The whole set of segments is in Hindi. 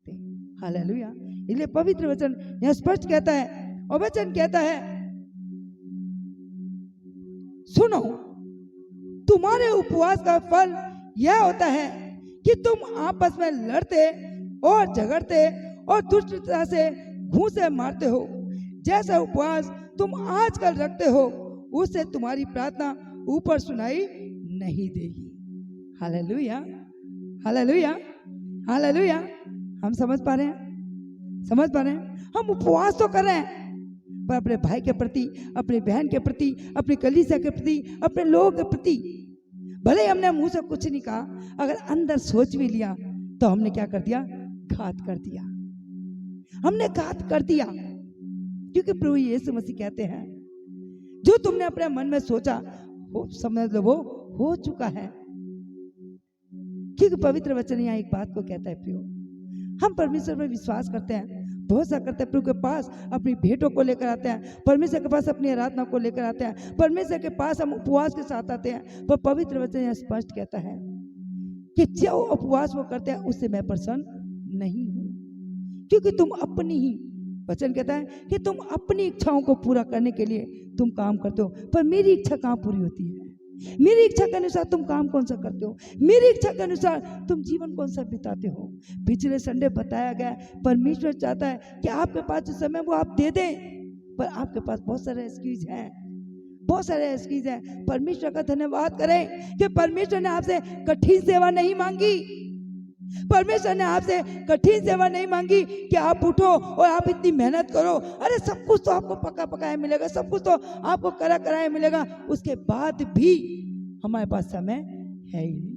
सकते। हालेलुया। इसलिए पवित्र वचन यह स्पष्ट कहता है, और वचन कहता है, सुनो, तुम्हारे उपवास का फल यह होता है कि तुम आपस में लड़ते और झगड़ते और दुष्टता से घूंसे मारते हो। जैसा उपवास तुम आजकल रखते हो, उससे तुम्हारी प्रार्थना ऊपर सुनाई नहीं देगी। Hallelujah, hallelujah, hallelujah. हम समझ पा रहे हैं? समझ पा रहे हैं? हम उपवास तो कर रहे हैं, पर अपने भाई के प्रति, अपनी बहन के प्रति, अपनी कलीसिया के प्रति, अपने लोगों के प्रति, भले ही हमने मुंह से कुछ नहीं कहा, अगर अंदर सोच भी लिया तो हमने क्या कर दिया? घात कर दिया। हमने घात कर दिया। क्योंकि प्रभु यीशु मसीह कहते हैं, जो तुमने अपने मन में सोचा वो समझ लो वो हो चुका है। क्योंकि पवित्र वचन यहाँ एक बात को कहता है, प्रियो, हम परमेश्वर पर विश्वास करते हैं, भरोसा करते हैं, प्रभु के पास अपनी भेंटों को लेकर आते हैं, परमेश्वर के पास अपनी आराधना को लेकर आते हैं, परमेश्वर के पास हम उपवास के साथ आते हैं। पर पवित्र वचन यहाँ स्पष्ट कहता है कि जो उपवास वो करते हैं उससे मैं प्रसन्न नहीं हूं, क्योंकि तुम अपनी ही, वचन कहता है कि तुम अपनी इच्छाओं को पूरा करने के लिए तुम काम करते हो, पर मेरी इच्छा कहाँ पूरी होती है? मेरी इच्छा के अनुसार तुम काम कौन सा करते हो? मेरी इच्छा के अनुसार तुम जीवन कौन सा बिताते हो? पिछले संडे बताया गया, परमेश्वर चाहता है कि आपके पास जो समय वो आप दे दें, पर आपके पास बहुत सारे एक्सक्यूज हैं, बहुत सारे एक्सक्यूज हैं। परमेश्वर का धन्यवाद करें कि परमेश्वर ने आपसे कठिन सेवा नहीं मांगी। परमेश्वर ने आपसे कठिन सेवा नहीं मांगी कि आप उठो और आप इतनी मेहनत करो। अरे सब कुछ तो आपको पका पकाया मिलेगा, सब कुछ तो आपको करा कराया मिलेगा, उसके बाद भी हमारे पास समय है ही नहीं।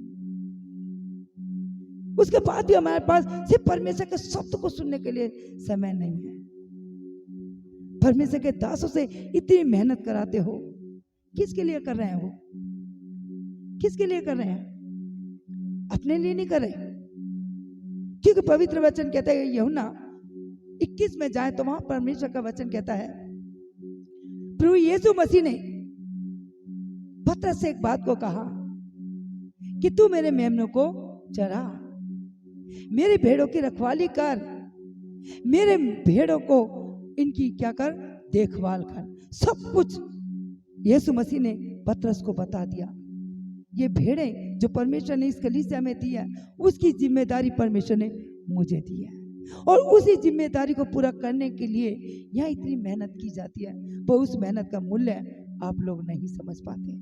उसके बाद भी हमारे पास सिर्फ परमेश्वर के शब्द को सुनने के लिए समय नहीं है। परमेश्वर के दासों से इतनी मेहनत कराते हो, किसके लिए कर रहे हैं? वो किसके लिए कर रहे हैं? अपने लिए नहीं कर रहे। क्योंकि पवित्र वचन कहता है, यूहन्ना 21 में जाए तो वहां परमेश्वर का वचन कहता है, प्रभु यीशु मसीह ने पतरस से एक बात को कहा कि तू मेरे मेमनों को चरा, मेरी भेड़ों की रखवाली कर, मेरे भेड़ों को इनकी क्या कर? देखभाल कर। सब कुछ यीशु मसीह ने पतरस को बता दिया। ये भेड़ें जो परमेश्वर ने इस कलीसिया में दी है, उसकी जिम्मेदारी परमेश्वर ने मुझे दी है, और उसी जिम्मेदारी को पूरा करने के लिए यहाँ इतनी मेहनत की जाती है, पर उस मेहनत का मूल्य आप लोग नहीं समझ पाते।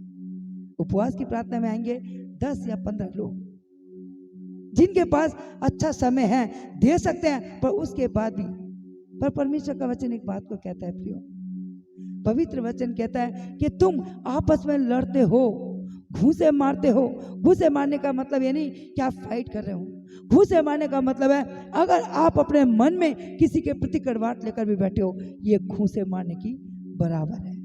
उपवास की प्रार्थना में आएंगे 10 या 15 लोग, जिनके पास अच्छा समय है, दे सकते हैं, पर उसके बाद भी, पर परमेश्वर का वचन एक बात को कहता है, प्रियो, पवित्र वचन कहता है कि तुम आपस में लड़ते हो, घूंसे मारते हो। घूंसे मारने का मतलब ये नहीं कि आप फाइट कर रहे हो। घूंसे मारने का मतलब है, अगर आप अपने मन में किसी के प्रति कड़वाहट लेकर भी बैठे हो, ये घूंसे मारने की बराबर है।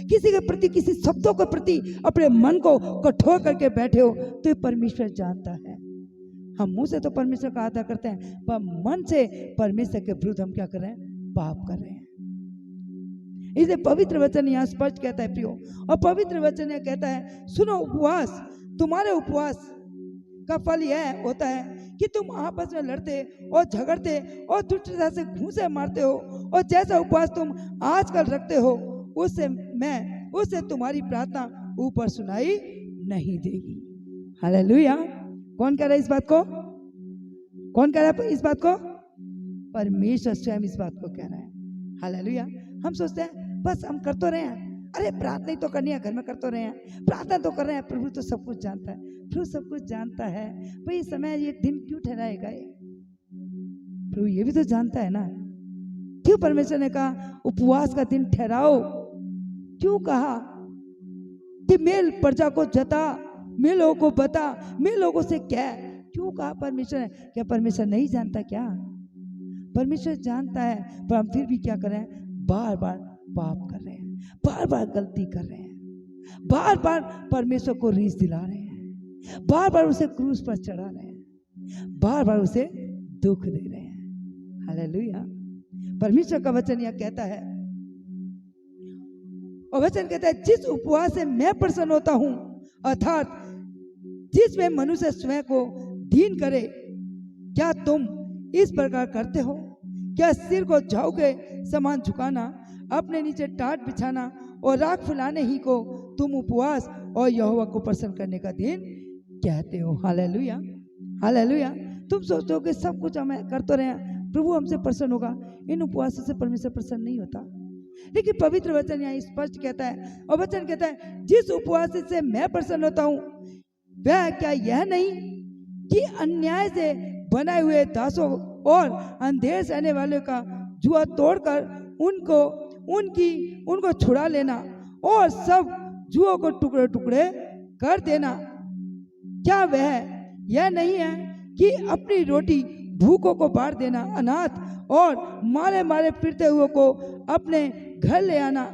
किसी के प्रति, किसी शब्दों के प्रति अपने मन को कठोर करके बैठे हो, तो ये परमेश्वर जानता है। हम मुंह से तो परमेश्वर का आदर करते हैं, पर मन से परमेश्वर के विरुद्ध हम क्या कर रहे हैं? पाप कर रहे हैं। इसलिए पवित्र वचन यहाँ स्पष्ट कहता है, प्रियो, और पवित्र वचन यह कहता है, सुनो, उपवास, तुम्हारे उपवास का फल यह होता है कि तुम आपस में लड़ते और झगड़ते और दुष्टता से घूंसे मारते हो, और जैसा उपवास तुम आजकल रखते हो, उससे तुम्हारी प्रार्थना ऊपर सुनाई नहीं देगी। हालेलुया। कौन कह रहा है इस बात को? कौन कह रहा है इस बात को? परमेश्वर स्वयं इस बात को कह रहा है। हालेलुया। हम सोचते हैं बस हम कर तो रहे हैं, अरे प्रार्थना ही तो करनी है, घर में कर तो रहे हैं, प्रार्थना तो कर रहे हैं, प्रभु तो सब कुछ जानता है। प्रभु सब कुछ जानता है, भाई ये समय, ये दिन क्यों ठहराएगा? प्रभु ये भी तो जानता है ना। क्यों परमेश्वर ने कहा उपवास का दिन ठहराओ? क्यों कहा कि मेल प्रजा को जता, मैं लोगों को बता, मैं लोगों से कह? क्यों कहा परमेश्वर ने? क्या परमेश्वर नहीं जानता क्या? परमेश्वर जानता है, पर हम फिर भी क्या कर रहे हैं? बार बार पाप कर रहे हैं, बार बार गलती कर रहे हैं, बार बार परमेश्वर को रीस दिला रहे हैं, बार बार उसे क्रूस पर चढ़ा रहे हैं, बार बार उसे दुख दे रहे हैं। हालेलुया। परमेश्वर का वचन यह कहता है, और वचन कहता है, जिस उपवास से मैं प्रसन्न होता हूं, अर्थात जिसमें मनुष्य स्वयं को दीन करे, क्या तुम इस प्रकार करते हो? क्या सिर को झाऊ के समान झुकाना, अपने नीचे टाट बिछाना और राख फैलाने ही को तुम उपवास और यहोवा को प्रसन्न करने का दिन कहते हो? Hallelujah, hallelujah. तुम सोचते हो कि सब कुछ हम करते रहे, प्रभु हमसे प्रसन्न होगा। इन उपवासों से परमेश्वर प्रसन्न नहीं होता। लेकिन पवित्र वचन यहाँ स्पष्ट कहता है, और वचन कहता है जिस उपवास से मैं प्रसन्न होता हूँ वह क्या यह नहीं कि अन्याय से बनाए हुए दासों और अंधेर से आने वाले का जुआ तोड़कर उनको छुड़ा लेना और सब जुओं को टुकड़े टुकड़े कर देना। क्या वह यह नहीं है कि अपनी रोटी भूखों को बांट देना, अनाथ और मारे मारे फिरते हुए को अपने घर ले आना,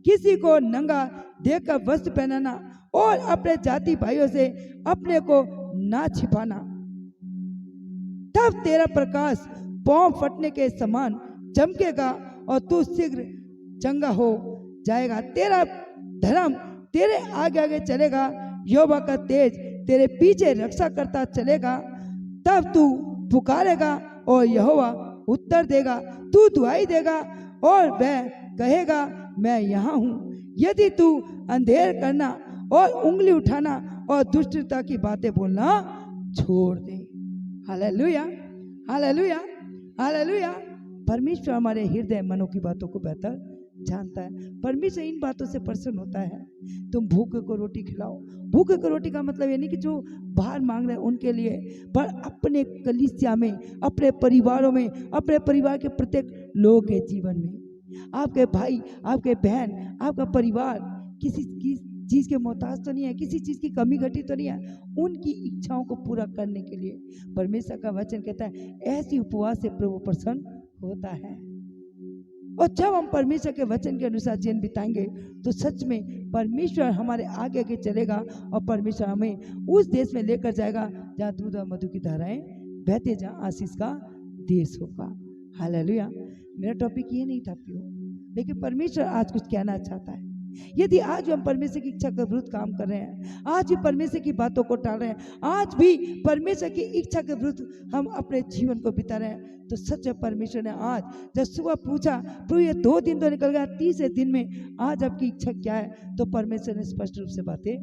किसी को नंगा देखकर वस्त्र पहनाना और अपने जाति भाइयों से अपने को ना छिपाना। तब तेरा प्रकाश पांव फटने के समान चमकेगा और तू शीघ्र चंगा हो जाएगा। तेरा धर्म तेरे आगे आगे चलेगा, यहोवा का तेज तेरे पीछे रक्षा करता चलेगा। तब तू पुकारेगा और यहोवा उत्तर देगा, तू दुहाई देगा और वह कहेगा मैं यहाँ हूँ। यदि तू अंधेर करना और उंगली उठाना और दुष्टता की बातें बोलना छोड़ दे। Hallelujah, hallelujah, hallelujah. परमेश्वर हमारे हृदय मनों की बातों को बेहतर जानता है। परमेश्वर इन बातों से प्रसन्न होता है। तुम भूखे को रोटी खिलाओ। भूखे को रोटी का मतलब ये नहीं कि जो बाहर मांग रहे हैं उनके लिए, पर अपने कलीसिया में, अपने परिवारों में, अपने परिवार के प्रत्येक लोगों के जीवन में। आपके भाई, आपके बहन, आपका परिवार किसी चीज के मोहताज तो नहीं है, किसी चीज की कमी घटी तो नहीं है। उनकी इच्छाओं को पूरा करने के लिए परमेश्वर का वचन कहता है ऐसी उपवास से प्रभु प्रसन्न होता है। और जब हम परमेश्वर के वचन के अनुसार जीवन बिताएंगे तो सच में परमेश्वर हमारे आगे आगे चलेगा और परमेश्वर हमें उस देश में लेकर जाएगा जहाँ दूध और मधु की धाराएं बहते, जहाँ आशीष का देश होगा। हालेलुया। मेरा टॉपिक ये नहीं था प्रियो, लेकिन परमेश्वर आज कुछ कहना चाहता है। यदि आज हम परमेश्वर की इच्छा के विरुद्ध काम कर रहे हैं, आज भी परमेश्वर की बातों को टाल रहे हैं, आज भी परमेश्वर की इच्छा के विरुद्ध हम अपने जीवन को बिता रहे हैं, तो सच है परमेश्वर ने आज जब सुबह पूछा प्रभु ये 2 दिन तो निकल गया, 30 दिन में आज आपकी इच्छा क्या है, तो परमेश्वर ने स्पष्ट रूप से बातें